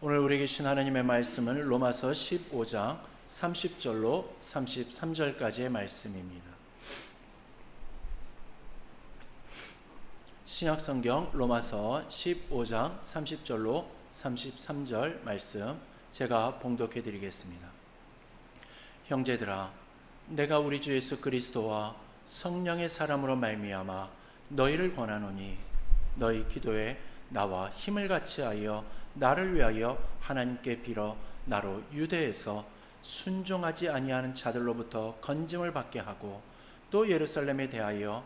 오늘 우리에게 주신 하나님의 말씀은 로마서 15장 30절로 33절까지의 말씀입니다. 신약성경 로마서 15장 30절로 33절 말씀 제가 봉독해 드리겠습니다. 형제들아, 내가 우리 주 예수 그리스도와 성령의 사람으로 말미암아 너희를 권하노니 너희 기도에 나와 힘을 같이 하여 나를 위하여 하나님께 빌어 나로 유대에서 순종하지 아니하는 자들로부터 건짐을 받게 하고 또 예루살렘에 대하여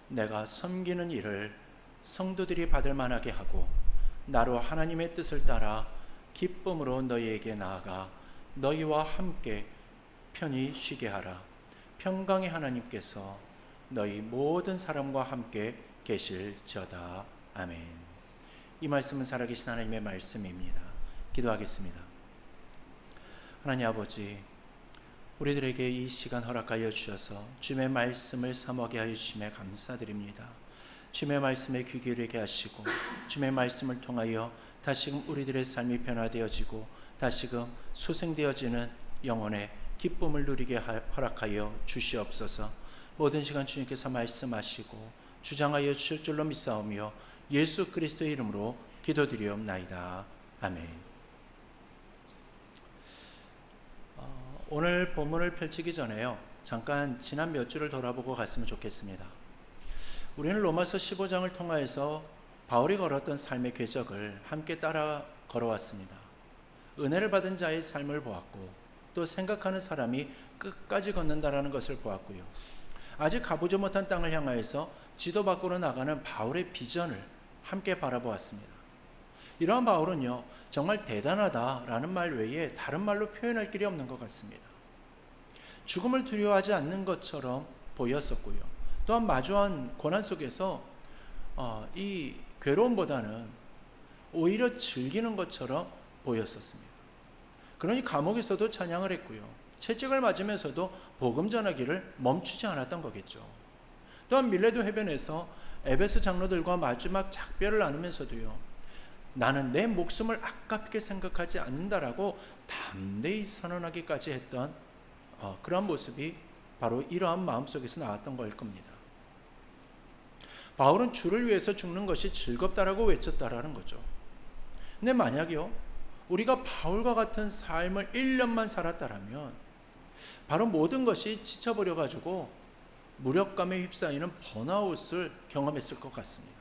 내가 섬기는 일을 성도들이 받을 만하게 하고 나로 하나님의 뜻을 따라 기쁨으로 너희에게 나아가 너희와 함께 편히 쉬게 하라. 평강의 하나님께서 너희 모든 사람과 함께 계실지어다. 아멘. 이 말씀은 살아계신 하나님의 말씀입니다. 기도하겠습니다. 하나님 아버지, 우리들에게 이 시간 허락하여 주셔서 주님의 말씀을 사모하게 하여 주심에 감사드립니다. 주님의 말씀에 귀 기울이게 하시고 주님의 말씀을 통하여 다시금 우리들의 삶이 변화되어지고 다시금 소생되어지는 영혼의 기쁨을 누리게 허락하여 주시옵소서. 모든 시간 주님께서 말씀하시고 주장하여 주실 줄로 믿사오며 예수 그리스도의 이름으로 기도드리옵나이다. 아멘. 오늘 본문을 펼치기 전에요, 잠깐 지난 몇 주를 돌아보고 갔으면 좋겠습니다. 우리는 로마서 15장을 통하여서 바울이 걸었던 삶의 궤적을 함께 따라 걸어왔습니다. 은혜를 받은 자의 삶을 보았고 또 생각하는 사람이 끝까지 걷는다라는 것을 보았고요. 아직 가보지 못한 땅을 향하여서 지도 밖으로 나가는 바울의 비전을 함께 바라보았습니다. 이러한 바울은요, 정말 대단하다라는 말 외에 다른 말로 표현할 길이 없는 것 같습니다. 죽음을 두려워하지 않는 것처럼 보였었고요. 또한 마주한 고난 속에서 이 괴로움보다는 오히려 즐기는 것처럼 보였었습니다. 그러니 감옥에서도 찬양을 했고요. 채찍을 맞으면서도 복음 전하기를 멈추지 않았던 거겠죠. 또한 밀레도 해변에서 에베소 장로들과 마지막 작별을 나누면서도요, 나는 내 목숨을 아깝게 생각하지 않는다라고 담대히 선언하기까지 했던 그런 모습이 바로 이러한 마음속에서 나왔던 거일 겁니다. 바울은 주를 위해서 죽는 것이 즐겁다라고 외쳤다라는 거죠. 근데 만약요, 우리가 바울과 같은 삶을 1년만 살았다라면 바로 모든 것이 지쳐버려가지고 무력감에 휩싸이는 번아웃을 경험했을 것 같습니다.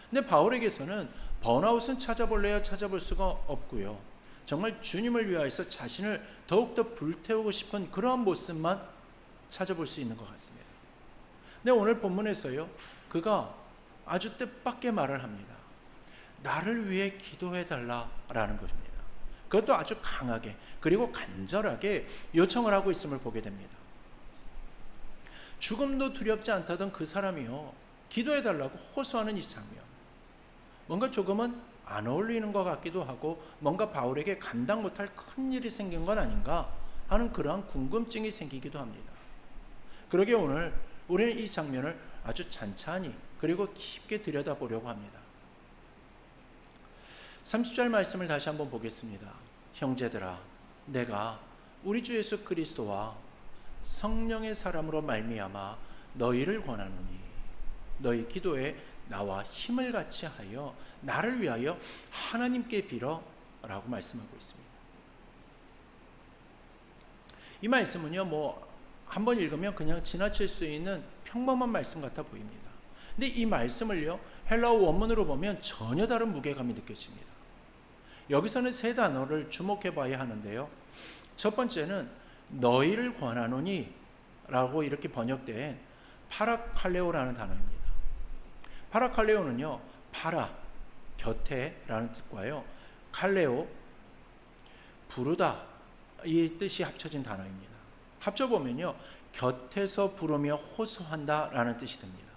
근데 바울에게서는 번아웃은 찾아볼래야 찾아볼 수가 없고요. 정말 주님을 위하여서 자신을 더욱더 불태우고 싶은 그러한 모습만 찾아볼 수 있는 것 같습니다. 근데 오늘 본문에서요, 그가 아주 뜻밖의 말을 합니다. 나를 위해 기도해달라라는 것입니다. 그것도 아주 강하게 그리고 간절하게 요청을 하고 있음을 보게 됩니다. 죽음도 두렵지 않다던 그 사람이요, 기도해달라고 호소하는 이 장면, 뭔가 조금은 안 어울리는 것 같기도 하고 뭔가 바울에게 감당 못할 큰 일이 생긴 건 아닌가 하는 그러한 궁금증이 생기기도 합니다. 그러게 오늘 우리는 이 장면을 아주 찬찬히 그리고 깊게 들여다보려고 합니다. 30절 말씀을 다시 한번 보겠습니다. 형제들아, 내가 우리 주 예수 그리스도와 성령의 사람으로 말미암아 너희를 권하노니 너희 기도에 나와 힘을 같이 하여 나를 위하여 하나님께 빌어 라고 말씀하고 있습니다. 이 말씀은요, 한번 읽으면 그냥 지나칠 수 있는 평범한 말씀 같아 보입니다. 근데 이 말씀을요, 헬라어 원문으로 보면 전혀 다른 무게감이 느껴집니다. 여기서는 세 단어를 주목해 봐야 하는데요, 첫 번째는 너희를 권하노니 라고 이렇게 번역된 파라칼레오라는 단어입니다. 파라칼레오는요, 파라, 곁에 라는 뜻과요, 칼레오, 부르다, 이 뜻이 합쳐진 단어입니다. 합쳐보면요, 곁에서 부르며 호소한다 라는 뜻이 됩니다.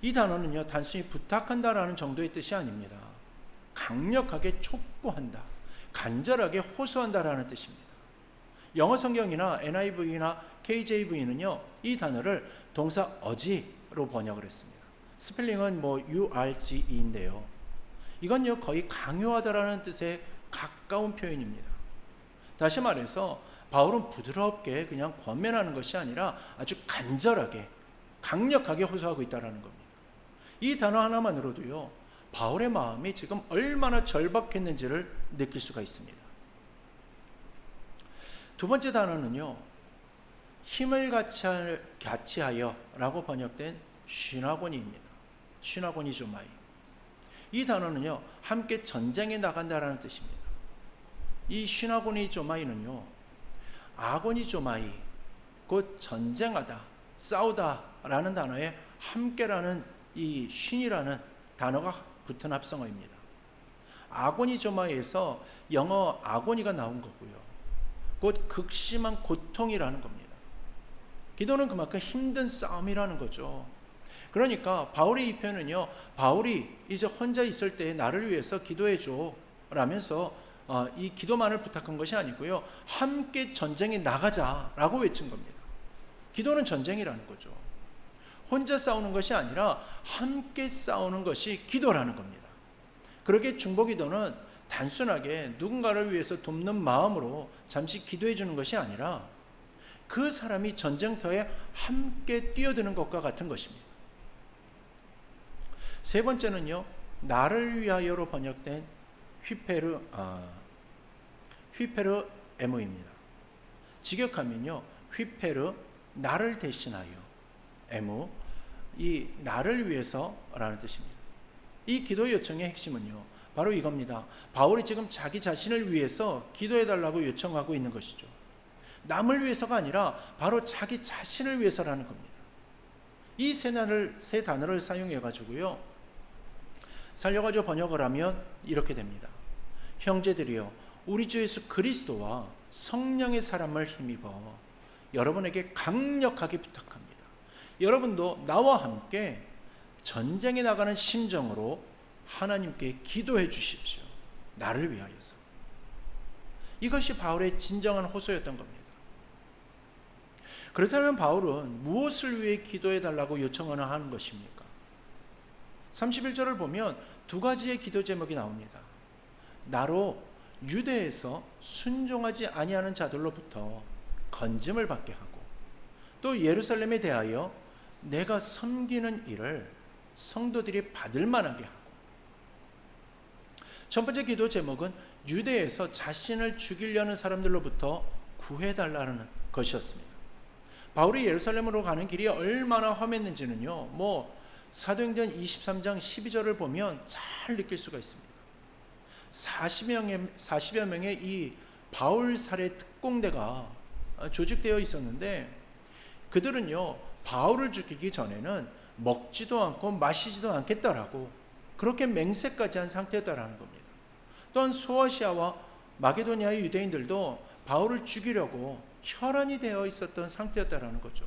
이 단어는요, 단순히 부탁한다 라는 정도의 뜻이 아닙니다. 강력하게 촉구한다, 간절하게 호소한다 라는 뜻입니다. 영어 성경이나 NIV나 KJV는요, 이 단어를 동사 urge로 번역을 했습니다. 스펠링은 urge인데요, 이건요 거의 강요하다라는 뜻의 가까운 표현입니다. 다시 말해서 바울은 부드럽게 그냥 권면하는 것이 아니라 아주 간절하게 강력하게 호소하고 있다는 겁니다. 이 단어 하나만으로도요 바울의 마음이 지금 얼마나 절박했는지를 느낄 수가 있습니다. 두 번째 단어는요 힘을 같이하여 라고 번역된 시나고니입니다. 시나고니조마이. 이 단어는요 함께 전쟁에 나간다라는 뜻입니다. 이 시나고니조마이는요 아고니조마이, 곧 전쟁하다, 싸우다 라는 단어에 함께라는 이 쉰이라는 단어가 붙은 합성어입니다. 아고니조마이에서 영어 아고니가 나온 거고요. 곧 극심한 고통이라는 겁니다. 기도는 그만큼 힘든 싸움이라는 거죠. 그러니까 바울의 이 표현은요 바울이 이제 혼자 있을 때 나를 위해서 기도해줘 라면서 이 기도만을 부탁한 것이 아니고요 함께 전쟁에 나가자라고 외친 겁니다. 기도는 전쟁이라는 거죠. 혼자 싸우는 것이 아니라 함께 싸우는 것이 기도라는 겁니다. 그렇게 중보기도는 단순하게 누군가를 위해서 돕는 마음으로 잠시 기도해 주는 것이 아니라 그 사람이 전쟁터에 함께 뛰어드는 것과 같은 것입니다. 세 번째는요 나를 위하여로 번역된 휘페르 에무입니다. 직역하면요 휘페르 나를 대신하여, 에무 이 나를 위해서라는 뜻입니다. 이 기도 요청의 핵심은요 바로 이겁니다. 바울이 지금 자기 자신을 위해서 기도해달라고 요청하고 있는 것이죠. 남을 위해서가 아니라 바로 자기 자신을 위해서라는 겁니다. 이 세 단어를 사용해 가지고요 살려가지고 번역을 하면 이렇게 됩니다. 형제들이여 우리 주 예수 그리스도와 성령의 사람을 힘입어 여러분에게 강력하게 부탁합니다. 여러분도 나와 함께 전쟁에 나가는 심정으로 하나님께 기도해 주십시오. 나를 위하여서. 이것이 바울의 진정한 호소였던 겁니다. 그렇다면 바울은 무엇을 위해 기도해 달라고 요청을 하는 것입니까? 31절을 보면 두 가지의 기도 제목이 나옵니다. 나로 유대에서 순종하지 아니하는 자들로부터 건짐을 받게 하고, 또 예루살렘에 대하여 내가 섬기는 일을 성도들이 받을 만하게 하고. 첫 번째 기도 제목은 유대에서 자신을 죽이려는 사람들로부터 구해달라는 것이었습니다. 바울이 예루살렘으로 가는 길이 얼마나 험했는지는요 사도행전 23장 12절을 보면 잘 느낄 수가 있습니다. 40여 명의 이 바울 살해 특공대가 조직되어 있었는데, 그들은요 바울을 죽이기 전에는 먹지도 않고 마시지도 않겠다라고 그렇게 맹세까지 한 상태였다라는 겁니다. 또한 소아시아와 마게도니아의 유대인들도 바울을 죽이려고 혈안이 되어 있었던 상태였다라는 거죠.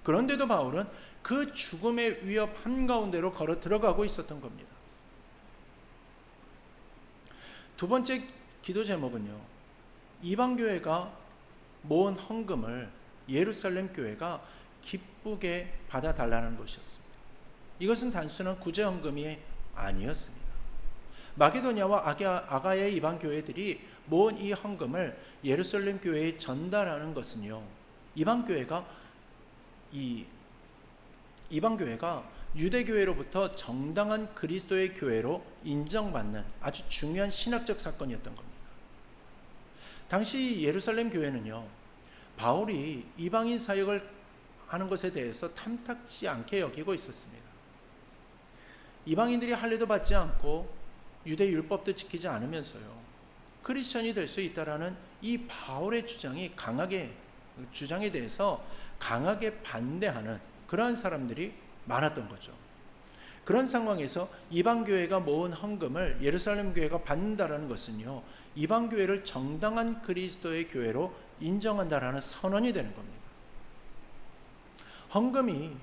그런데도 바울은 그 죽음의 위협 한가운데로 걸어 들어가고 있었던 겁니다. 두 번째 기도 제목은요, 이방교회가 모은 헌금을 예루살렘 교회가 기쁘게 받아달라는 것이었습니다. 이것은 단순한 구제 헌금이 아니었습니다. 마게도니아와 아가야의 이방교회들이 모은 이 헌금을 예루살렘 교회에 전달하는 것은요, 이방교회가 유대교회로부터 정당한 그리스도의 교회로 인정받는 아주 중요한 신학적 사건이었던 겁니다. 당시 예루살렘 교회는요, 바울이 이방인 사역을 하는 것에 대해서 탐탁지 않게 여기고 있었습니다. 이방인들이 할례도 받지 않고 유대 율법도 지키지 않으면서요, 크리스천이 될 수 있다라는 이 바울의 주장에 대해서 강하게 반대하는 그러한 사람들이 많았던 거죠. 그런 상황에서 이방교회가 모은 헌금을 예루살렘 교회가 받는다라는 것은요, 이방교회를 정당한 그리스도의 교회로 인정한다라는 선언이 되는 겁니다. 헌금이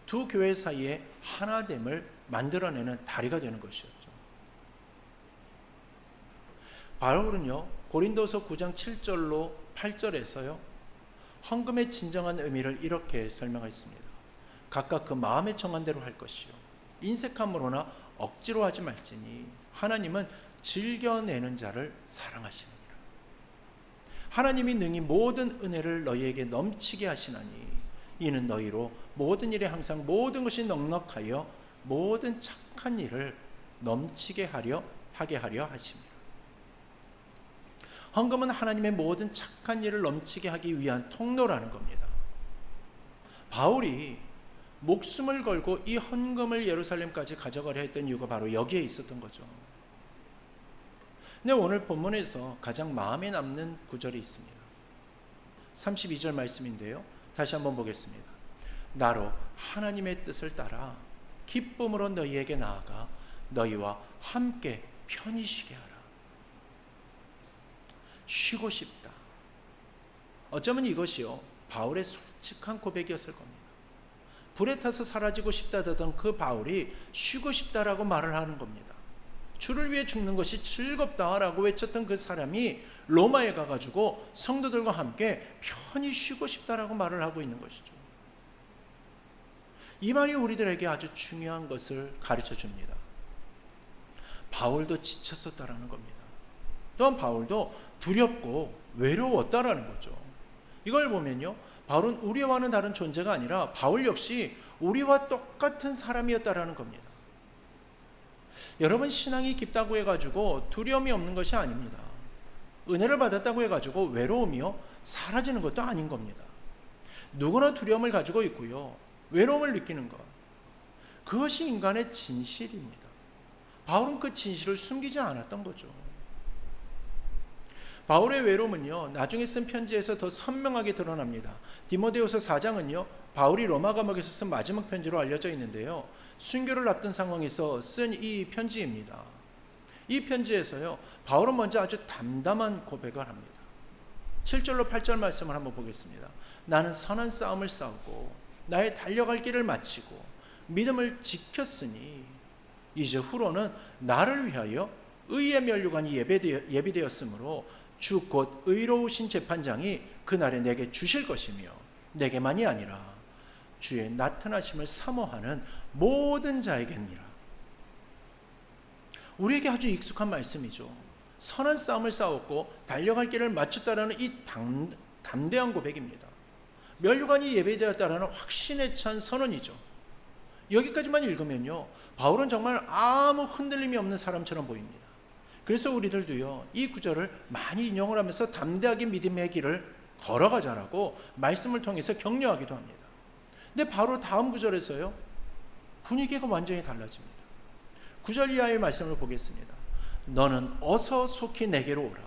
두 교회 사이에 하나됨을 만들어내는 다리가 되는 것이었죠. 바울은요, 고린도서 9장 7절로 8절에서요, 헌금의 진정한 의미를 이렇게 설명했습니다. 각각 그 마음에 정한 대로 할 것이요, 인색함으로나 억지로 하지 말지니 하나님은 즐겨내는 자를 사랑하시느니라. 하나님이 능히 모든 은혜를 너희에게 넘치게 하시나니 이는 너희로 모든 일에 항상 모든 것이 넉넉하여 모든 착한 일을 넘치게 하게 하려 하십니다. 헌금은 하나님의 모든 착한 일을 넘치게 하기 위한 통로라는 겁니다. 바울이 목숨을 걸고 이 헌금을 예루살렘까지 가져가려 했던 이유가 바로 여기에 있었던 거죠. 근데 오늘 본문에서 가장 마음에 남는 구절이 있습니다. 32절 말씀인데요. 다시 한번 보겠습니다. 나로 하나님의 뜻을 따라 기쁨으로 너희에게 나아가 너희와 함께 편히 쉬게 하라. 쉬고 싶다. 어쩌면 이것이요 바울의 솔직한 고백이었을 겁니다. 불에 타서 사라지고 싶다던 그 바울이 쉬고 싶다라고 말을 하는 겁니다. 주를 위해 죽는 것이 즐겁다라고 외쳤던 그 사람이 로마에 가가지고 성도들과 함께 편히 쉬고 싶다라고 말을 하고 있는 것이죠. 이 말이 우리들에게 아주 중요한 것을 가르쳐 줍니다. 바울도 지쳤었다라는 겁니다. 또한 바울도 두렵고 외로웠다라는 거죠. 이걸 보면요, 바울은 우리와는 다른 존재가 아니라 바울 역시 우리와 똑같은 사람이었다라는 겁니다. 여러분, 신앙이 깊다고 해가지고 두려움이 없는 것이 아닙니다. 은혜를 받았다고 해가지고 외로움이요 사라지는 것도 아닌 겁니다. 누구나 두려움을 가지고 있고요, 외로움을 느끼는 것, 그것이 인간의 진실입니다. 바울은 그 진실을 숨기지 않았던 거죠. 바울의 외로움은요 나중에 쓴 편지에서 더 선명하게 드러납니다. 디모데후서 4장은요 바울이 로마 감옥에서 쓴 마지막 편지로 알려져 있는데요, 순교를 앞둔 상황에서 쓴 이 편지입니다. 이 편지에서요 바울은 먼저 아주 담담한 고백을 합니다. 7절로 8절 말씀을 한번 보겠습니다. 나는 선한 싸움을 싸우고 나의 달려갈 길을 마치고 믿음을 지켰으니 이제 후로는 나를 위하여 의의 면류관이 예비되었으므로 주 곧 의로우신 재판장이 그날에 내게 주실 것이며 내게만이 아니라 주의 나타나심을 사모하는 모든 자에게니라. 우리에게 아주 익숙한 말씀이죠. 선한 싸움을 싸웠고 달려갈 길을 마쳤다라는 이 담대한 고백입니다. 면류관이 예배되었다라는 확신에 찬 선언이죠. 여기까지만 읽으면요 바울은 정말 아무 흔들림이 없는 사람처럼 보입니다. 그래서 우리들도요 이 구절을 많이 인용을 하면서 담대하게 믿음의 길을 걸어가자라고 말씀을 통해서 격려하기도 합니다. 근데 바로 다음 구절에서요 분위기가 완전히 달라집니다. 9절 이하의 말씀을 보겠습니다. 너는 어서 속히 내게로 오라.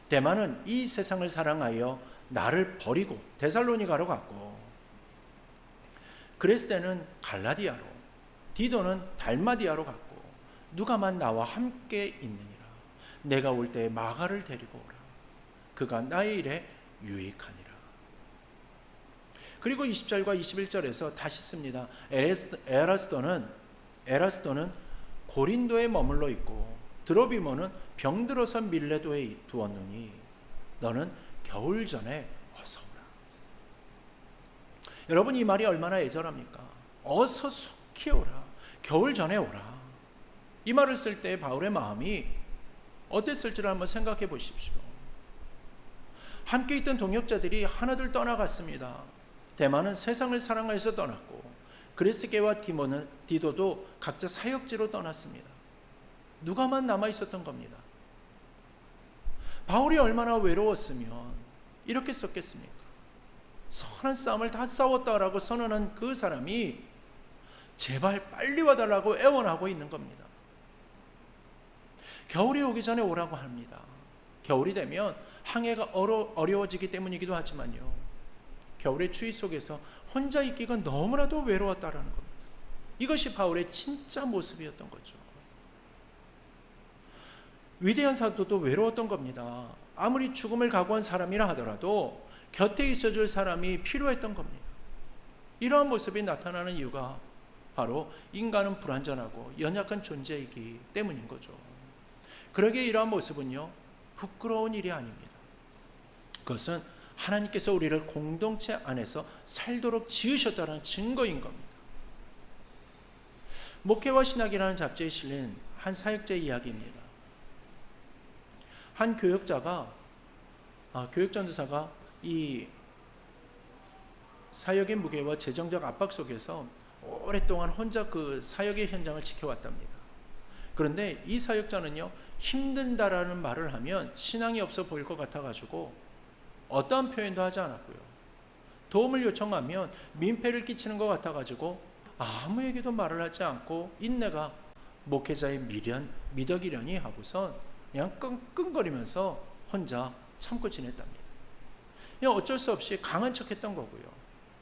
데마는 이 세상을 사랑하여 나를 버리고 데살로니가로 갔고, 그레스데는 갈라디아로, 디도는 달마디아로 갔고, 누가만 나와 함께 있느니라. 내가 올 때 마가를 데리고 오라. 그가 나의 일에 유익하니라. 그리고 20절과 21절에서 다시 씁니다. 에라스도는 고린도에 머물러 있고 드로비모는 병들어서 밀레도에 두었느니 너는 겨울 전에 어서 오라. 여러분, 이 말이 얼마나 애절합니까? 어서 속히 오라. 겨울 전에 오라. 이 말을 쓸 때 바울의 마음이 어땠을지를 한번 생각해 보십시오. 함께 있던 동역자들이 하나둘 떠나갔습니다. 데마는 세상을 사랑해서 떠났고 그레스게와 디도도 각자 사역지로 떠났습니다. 누가만 남아 있었던 겁니다. 바울이 얼마나 외로웠으면 이렇게 썼겠습니까? 선한 싸움을 다 싸웠다라고 선언한 그 사람이 제발 빨리 와달라고 애원하고 있는 겁니다. 겨울이 오기 전에 오라고 합니다. 겨울이 되면 항해가 어려워지기 때문이기도 하지만요, 겨울의 추위 속에서 혼자 있기가 너무나도 외로웠다라는 겁니다. 이것이 바울의 진짜 모습이었던 거죠. 위대한 사도도 외로웠던 겁니다. 아무리 죽음을 각오한 사람이라 하더라도 곁에 있어줄 사람이 필요했던 겁니다. 이러한 모습이 나타나는 이유가 바로 인간은 불완전하고 연약한 존재이기 때문인 거죠. 그러기에 이러한 모습은요 부끄러운 일이 아닙니다. 그것은 하나님께서 우리를 공동체 안에서 살도록 지으셨다는 증거인 겁니다. 목회와 신학이라는 잡지에 실린 한 사역자의 이야기입니다. 한 교육전도사가 이 사역의 무게와 재정적 압박 속에서 오랫동안 혼자 그 사역의 현장을 지켜왔답니다. 그런데 이 사역자는요, 힘든다라는 말을 하면 신앙이 없어 보일 것 같아가지고 어떠한 표현도 하지 않았고요. 도움을 요청하면 민폐를 끼치는 것 같아가지고 아무에게도 말을 하지 않고 인내가 목회자의 미덕이려니 하고선 그냥 끙끙거리면서 혼자 참고 지냈답니다. 그냥 어쩔 수 없이 강한 척 했던 거고요.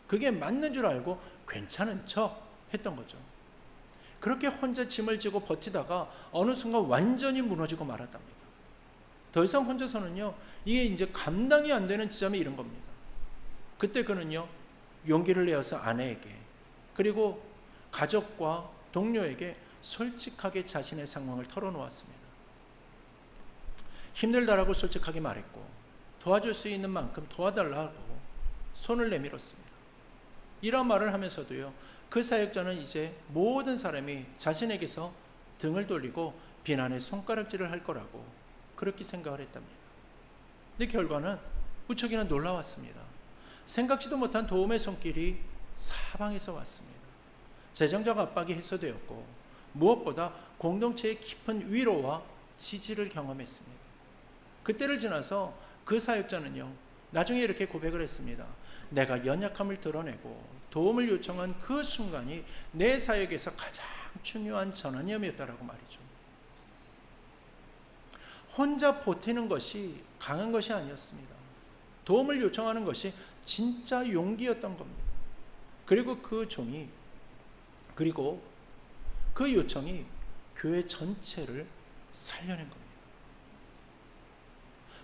그게 맞는 줄 알고 괜찮은 척 했던 거죠. 그렇게 혼자 짐을 지고 버티다가 어느 순간 완전히 무너지고 말았답니다. 더 이상 혼자서는요, 이게 이제 감당이 안 되는 지점에 이른 겁니다. 그때 그는요, 용기를 내어서 아내에게 그리고 가족과 동료에게 솔직하게 자신의 상황을 털어놓았습니다. 힘들다라고 솔직하게 말했고 도와줄 수 있는 만큼 도와달라고 손을 내밀었습니다. 이런 말을 하면서도요, 그 사역자는 이제 모든 사람이 자신에게서 등을 돌리고 비난의 손가락질을 할 거라고 그렇게 생각을 했답니다. 근데 결과는 무척이나 놀라웠습니다. 생각지도 못한 도움의 손길이 사방에서 왔습니다. 재정적 압박이 해소되었고 무엇보다 공동체의 깊은 위로와 지지를 경험했습니다. 그때를 지나서 그 사역자는요, 나중에 이렇게 고백을 했습니다. 내가 연약함을 드러내고 도움을 요청한 그 순간이 내 사역에서 가장 중요한 전환점이었다라고 말이죠. 혼자 버티는 것이 강한 것이 아니었습니다. 도움을 요청하는 것이 진짜 용기였던 겁니다. 그리고 그 요청이 교회 전체를 살려낸 겁니다.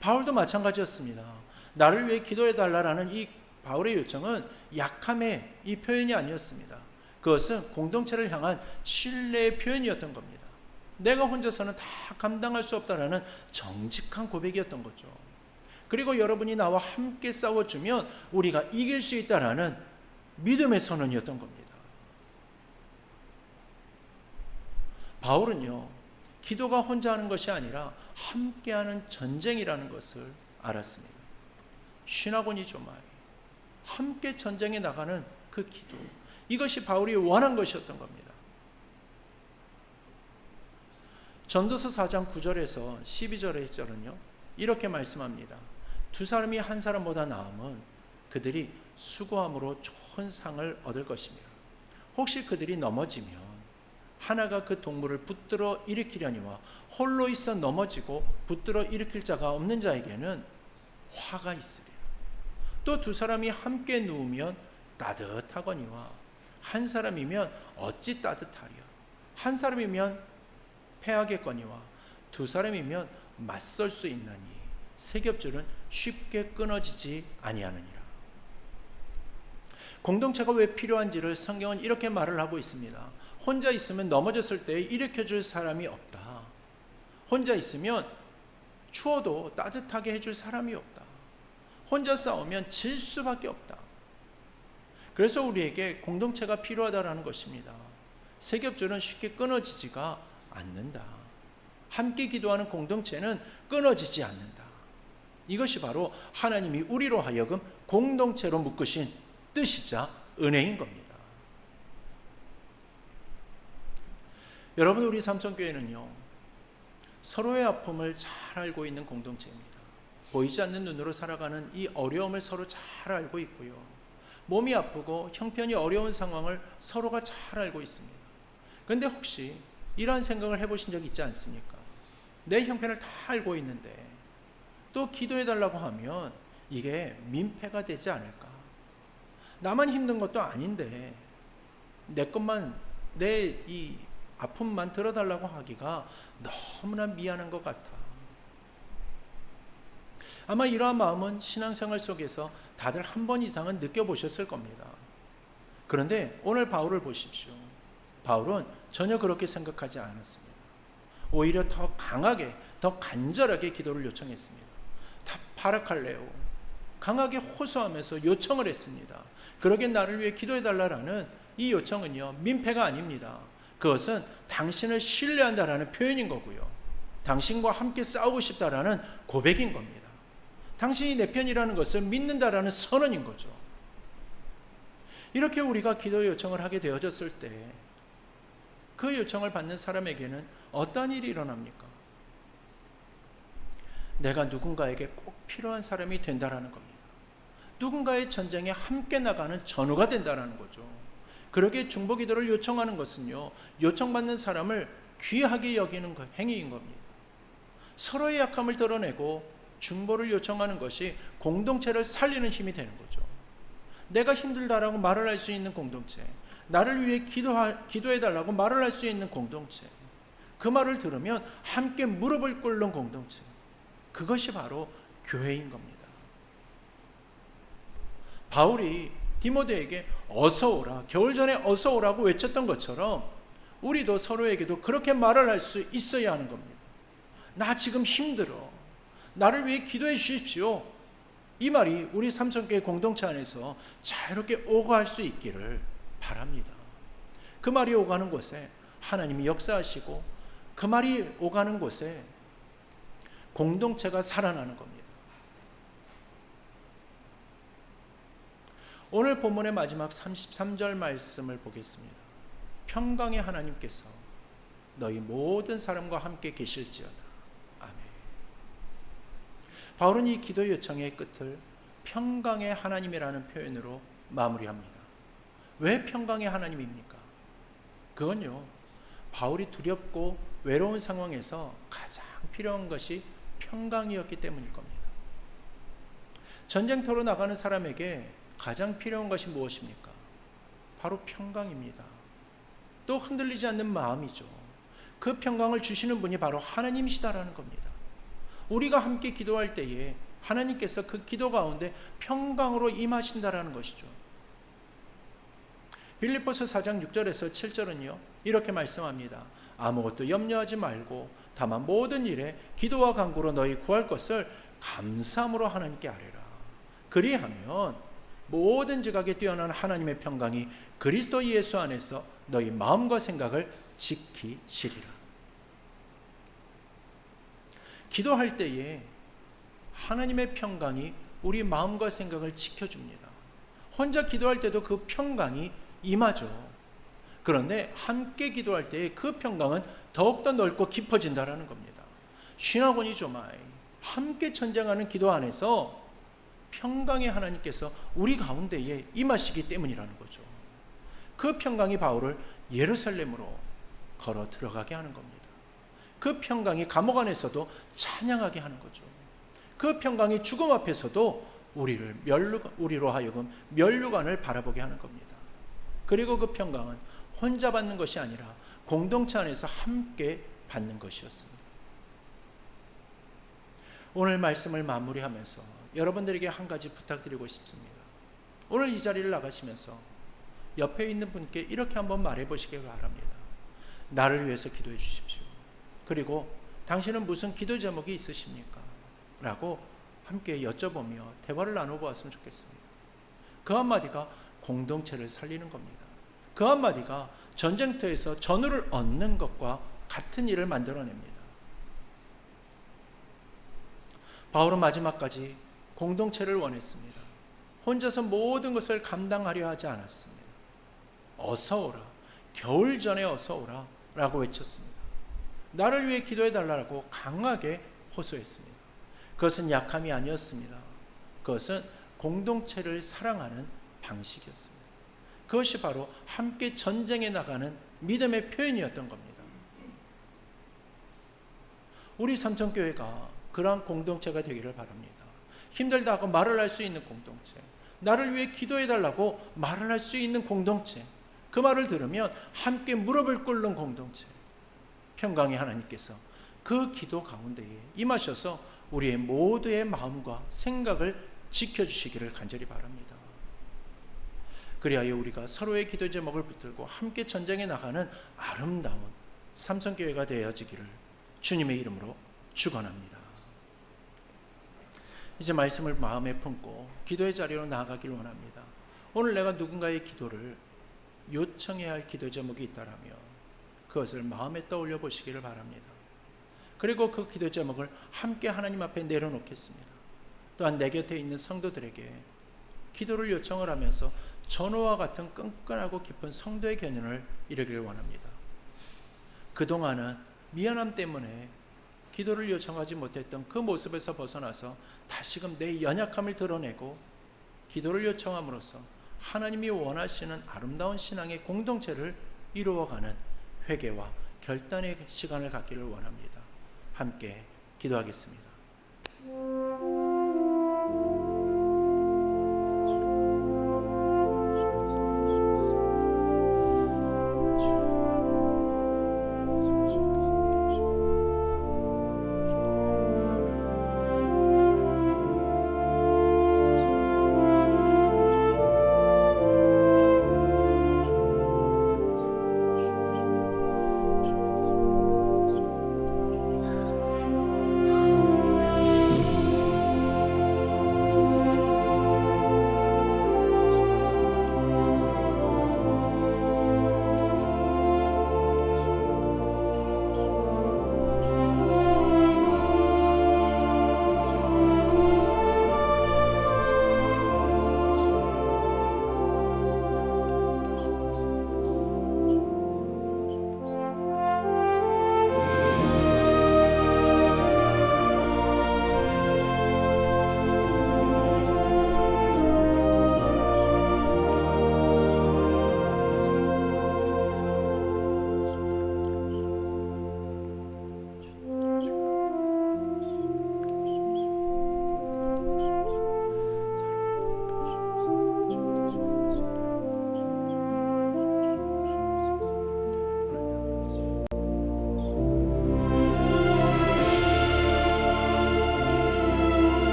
바울도 마찬가지였습니다. 나를 위해 기도해달라는 이 바울의 요청은 약함의 이 표현이 아니었습니다. 그것은 공동체를 향한 신뢰의 표현이었던 겁니다. 내가 혼자서는 다 감당할 수 없다라는 정직한 고백이었던 거죠. 그리고 여러분이 나와 함께 싸워주면 우리가 이길 수 있다라는 믿음의 선언이었던 겁니다. 바울은요, 기도가 혼자 하는 것이 아니라 함께하는 전쟁이라는 것을 알았습니다. 시나고니조마이, 함께 전쟁에 나가는 그 기도, 이것이 바울이 원한 것이었던 겁니다. 전도서 4장 9절에서 12절에서는요, 이렇게 말씀합니다. 두 사람이 한 사람보다 나음은 그들이 수고함으로 좋은 상을 얻을 것이며 혹시 그들이 넘어지면 하나가 그 동물을 붙들어 일으키려니와 홀로 있어 넘어지고 붙들어 일으킬 자가 없는 자에게는 화가 있으리라. 또 두 사람이 함께 누우면 따뜻하거니와 한 사람이면 어찌 따뜻하랴. 한 사람이면 패하겠거니와 두 사람이면 맞설 수 있나니 세 겹줄은 쉽게 끊어지지 아니하느니라. 공동체가 왜 필요한지를 성경은 이렇게 말을 하고 있습니다. 혼자 있으면 넘어졌을 때 일으켜줄 사람이 없다. 혼자 있으면 추워도 따뜻하게 해줄 사람이 없다. 혼자 싸우면 질 수밖에 없다. 그래서 우리에게 공동체가 필요하다라는 것입니다. 세 겹줄은 쉽게 끊어지지가 않는다. 함께 기도하는 공동체는 끊어지지 않는다. 이것이 바로 하나님이 우리로 하여금 공동체로 묶으신 뜻이자 은혜인 겁니다. 여러분, 우리 삼성교회는요, 서로의 아픔을 잘 알고 있는 공동체입니다. 보이지 않는 눈으로 살아가는 이 어려움을 서로 잘 알고 있고요. 몸이 아프고 형편이 어려운 상황을 서로가 잘 알고 있습니다. 그런데 혹시 이런 생각을 해보신 적 있지 않습니까? 내 형편을 다 알고 있는데 또 기도해달라고 하면 이게 민폐가 되지 않을까? 나만 힘든 것도 아닌데 내 것만, 내 이 아픔만 들어달라고 하기가 너무나 미안한 것 같아. 아마 이러한 마음은 신앙생활 속에서 다들 한 번 이상은 느껴보셨을 겁니다. 그런데 오늘 바울을 보십시오. 바울은 전혀 그렇게 생각하지 않았습니다. 오히려 더 강하게, 더 간절하게 기도를 요청했습니다. 파라칼레오, 강하게 호소하면서 요청을 했습니다. 그러게 나를 위해 기도해달라는 이 요청은요, 민폐가 아닙니다. 그것은 당신을 신뢰한다라는 표현인 거고요. 당신과 함께 싸우고 싶다라는 고백인 겁니다. 당신이 내 편이라는 것을 믿는다라는 선언인 거죠. 이렇게 우리가 기도 요청을 하게 되어졌을 때 그 요청을 받는 사람에게는 어떤 일이 일어납니까? 내가 누군가에게 꼭 필요한 사람이 된다라는 겁니다. 누군가의 전쟁에 함께 나가는 전우가 된다라는 거죠. 그러기에 중보기도를 요청하는 것은요, 요청받는 사람을 귀하게 여기는 행위인 겁니다. 서로의 약함을 드러내고 중보를 요청하는 것이 공동체를 살리는 힘이 되는 거죠. 내가 힘들다라고 말을 할 수 있는 공동체, 나를 위해 기도해달라고 말을 할 수 있는 공동체, 그 말을 들으면 함께 무릎을 꿇는 공동체, 그것이 바로 교회인 겁니다. 바울이 디모데에게 어서 오라, 겨울 전에 어서 오라고 외쳤던 것처럼 우리도 서로에게도 그렇게 말을 할 수 있어야 하는 겁니다. 나 지금 힘들어, 나를 위해 기도해 주십시오. 이 말이 우리 삼성교회 공동체 안에서 자유롭게 오가할 수 있기를 바랍니다. 그 말이 오가는 곳에 하나님이 역사하시고 그 말이 오가는 곳에 공동체가 살아나는 겁니다. 오늘 본문의 마지막 33절 말씀을 보겠습니다. 평강의 하나님께서 너희 모든 사람과 함께 계실지어다. 아멘. 바울은 이 기도 요청의 끝을 평강의 하나님이라는 표현으로 마무리합니다. 왜 평강의 하나님입니까? 그건요, 바울이 두렵고 외로운 상황에서 가장 필요한 것이 평강이었기 때문일 겁니다. 전쟁터로 나가는 사람에게 가장 필요한 것이 무엇입니까? 바로 평강입니다. 또 흔들리지 않는 마음이죠. 그 평강을 주시는 분이 바로 하나님이시다라는 겁니다. 우리가 함께 기도할 때에 하나님께서 그 기도 가운데 평강으로 임하신다라는 것이죠. 빌립보서 4장 6절에서 7절은요, 이렇게 말씀합니다. 아무것도 염려하지 말고 다만 모든 일에 기도와 간구로 너희 구할 것을 감사함으로 하나님께 아뢰라. 그리하면 모든 지각에 뛰어난 하나님의 평강이 그리스도 예수 안에서 너희 마음과 생각을 지키시리라. 기도할 때에 하나님의 평강이 우리 마음과 생각을 지켜줍니다. 혼자 기도할 때도 그 평강이 임하죠. 그런데 함께 기도할 때에 그 평강은 더욱더 넓고 깊어진다라는 겁니다. 신학원이조마이 함께 전쟁하는 기도 안에서 평강의 하나님께서 우리 가운데에 임하시기 때문이라는 거죠. 그 평강이 바울을 예루살렘으로 걸어 들어가게 하는 겁니다. 그 평강이 감옥 안에서도 찬양하게 하는 거죠. 그 평강이 죽음 앞에서도 우리로 하여금 면류관을 바라보게 하는 겁니다. 그리고 그 평강은 혼자 받는 것이 아니라 공동체 안에서 함께 받는 것이었습니다. 오늘 말씀을 마무리하면서 여러분들에게 한 가지 부탁드리고 싶습니다. 오늘 이 자리를 나가시면서 옆에 있는 분께 이렇게 한번 말해 보시기 바랍니다. 나를 위해서 기도해 주십시오. 그리고 당신은 무슨 기도 제목이 있으십니까? 라고 함께 여쭤보며 대화를 나눠보았으면 좋겠습니다. 그 한마디가 공동체를 살리는 겁니다. 그 한마디가 전쟁터에서 전우를 얻는 것과 같은 일을 만들어냅니다. 바울은 마지막까지 공동체를 원했습니다. 혼자서 모든 것을 감당하려 하지 않았습니다. 어서 오라, 겨울 전에 어서 오라 라고 외쳤습니다. 나를 위해 기도해 달라고 강하게 호소했습니다. 그것은 약함이 아니었습니다. 그것은 공동체를 사랑하는 방식이었습니다. 그것이 바로 함께 전쟁에 나가는 믿음의 표현이었던 겁니다. 우리 삼천교회가 그러한 공동체가 되기를 바랍니다. 힘들다고 말을 할 수 있는 공동체, 나를 위해 기도해달라고 말을 할 수 있는 공동체, 그 말을 들으면 함께 무릎을 꿇는 공동체, 평강의 하나님께서 그 기도 가운데에 임하셔서 우리의 모두의 마음과 생각을 지켜주시기를 간절히 바랍니다. 그리하여 우리가 서로의 기도 제목을 붙들고 함께 전쟁에 나가는 아름다운 삼성교회가 되어지기를 주님의 이름으로 축원합니다. 이제 말씀을 마음에 품고 기도의 자리로 나아가길 원합니다. 오늘 내가 누군가의 기도를 요청해야 할 기도 제목이 있다라면 그것을 마음에 떠올려 보시기를 바랍니다. 그리고 그 기도 제목을 함께 하나님 앞에 내려놓겠습니다. 또한 내 곁에 있는 성도들에게 기도를 요청을 하면서 전호와 같은 끈끈하고 깊은 성도의 견인을 이루기를 원합니다. 그동안은 미안함 때문에 기도를 요청하지 못했던 그 모습에서 벗어나서 다시금 내 연약함을 드러내고 기도를 요청함으로써 하나님이 원하시는 아름다운 신앙의 공동체를 이루어가는 회개와 결단의 시간을 갖기를 원합니다. 함께 기도하겠습니다.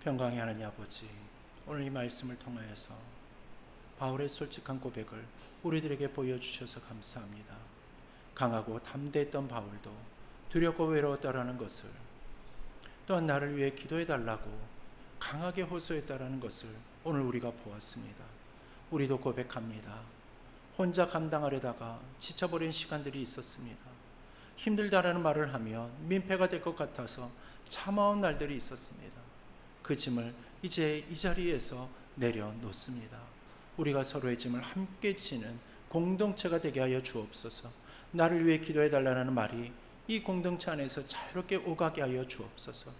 평강의 하나님 아버지, 오늘 이 말씀을 통하여서 바울의 솔직한 고백을 우리들에게 보여주셔서 감사합니다. 강하고 담대했던 바울도 두렵고 외로웠다라는 것을, 또한 나를 위해 기도해달라고 강하게 호소했다라는 것을 오늘 우리가 보았습니다. 우리도 고백합니다. 혼자 감당하려다가 지쳐버린 시간들이 있었습니다. 힘들다라는 말을 하면 민폐가 될 것 같아서 참아온 날들이 있었습니다. 그 짐을 이제 이 자리에서 내려놓습니다. 우리가 서로의 짐을 함께 지는 공동체가 되게 하여 주옵소서. 나를 위해 기도해달라는 말이 이 공동체 안에서 자유롭게 오가게 하여 주옵소서.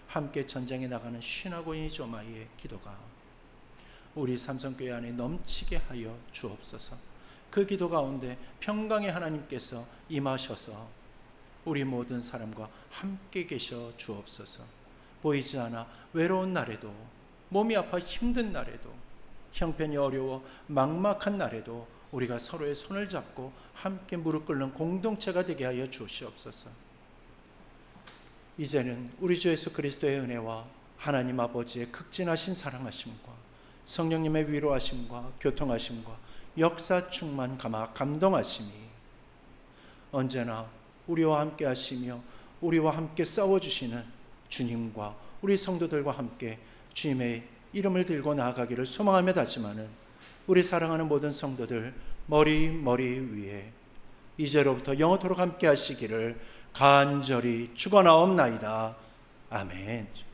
함께 전쟁에 나가는 쉰아고니 조마이의 기도가 우리 삼성교회 안에 넘치게 하여 주옵소서. 그 기도 가운데 평강의 하나님께서 임하셔서 우리 모든 사람과 함께 계셔 주옵소서. 보이지 않아 외로운 날에도, 몸이 아파 힘든 날에도, 형편이 어려워 막막한 날에도 우리가 서로의 손을 잡고 함께 무릎 꿇는 공동체가 되게 하여 주시옵소서. 이제는 우리 주 예수 그리스도의 은혜와 하나님 아버지의 극진하신 사랑하심과 성령님의 위로하심과 교통하심과 역사 충만 감동하심이 언제나 우리와 함께 하시며 우리와 함께 싸워주시는 주님과 우리 성도들과 함께 주님의 이름을 들고 나아가기를 소망하며 다짐하는 우리 사랑하는 모든 성도들 머리 위에 이제로부터 영원토록 함께 하시기를 간절히 축원하옵나이다. 아멘.